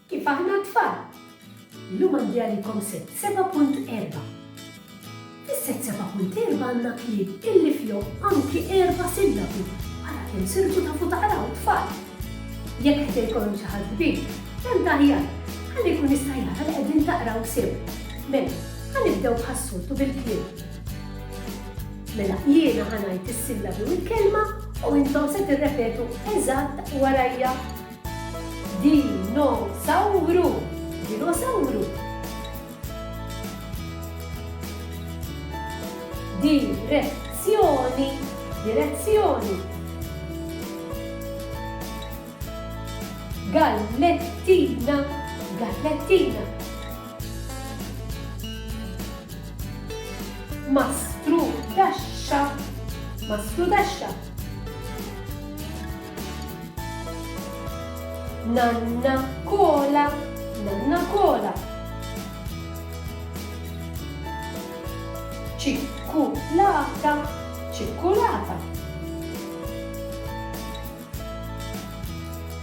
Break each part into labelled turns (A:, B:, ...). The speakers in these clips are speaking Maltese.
A: Kif aħna tfal? Illum għandi għalikom set 7.4. Fis-set 7.4 għandna kliem illi fihom anki 4 sillabi. Ara kemm sirtu tafu taqraw tfal. Jekk ħed jkollhom xi ħadd kbir, kemm taħjar, ħalli jkun jista' jara li qegħdin taqraw sew. Mela, ħanibdew bħas-soltu bil-kliem. Mela, jiena ħanajt is-sillabi u l-kelma u intom se tirrepetu eżatt warajja. Dinosawru. Dinosawru. Direzzjoni. Direzzjoni. Gallettina. Gallettina. Mastrudascia. Mastrudascia. Nanna cola. Nanna cola. Ciculata. Ciculata.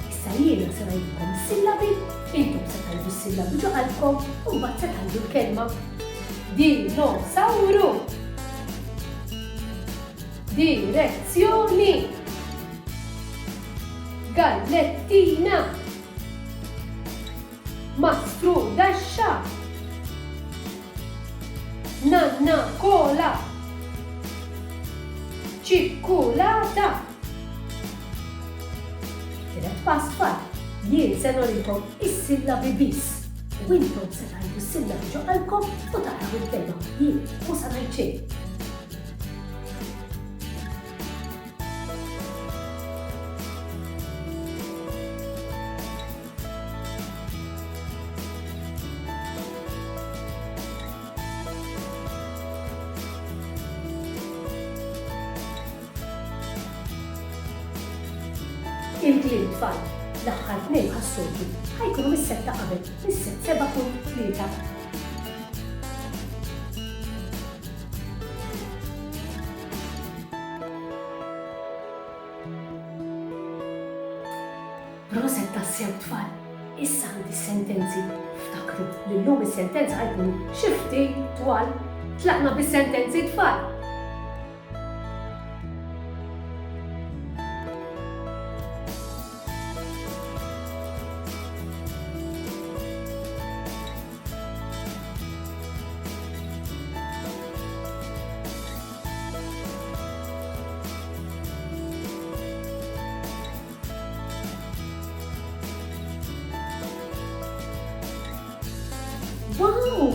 A: Issa jiena se ngħidilkom sillabi, intom se tgħidu s-sillabi ġoqalkom u mbagħad se tgħidu l-kelma. Dinosawru. Direzzjoni. Gallettina. Mastrudascia. Nanna cola. Ciculata. Tiret pass tfal, jien se norikom is-sillabi biss. U intom se tgħidu s-sillabi ġoqalkom u taqraw il-kelma. Jien mhux se ngħid xejn. Il-kliem tfal, l-aħħar tnejn ħas-soltu ħajkunu mis-set ta' qabel, mis-set 7.3. Proset tas-sew tfal, issa għandi s-sentenzi. Ftakru li llum is-sentenza ħajkunu xi ftit twal. Tlaqna bis-sentenzi tfal. Wow!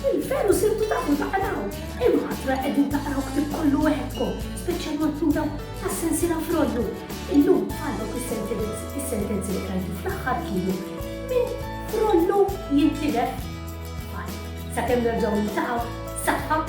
A: Il-veru sirtu tafu taqraw! Imħatra qegħdin taqraw ktib kollu weħedkom, speċjalment minn dawn tas-sensiela frollu. Illum tfallok is-sentenzi li rajtu fl-aħħar kienu minn frollu jintilef. Sakemm nerġgħu niltaqgħu, saħħa!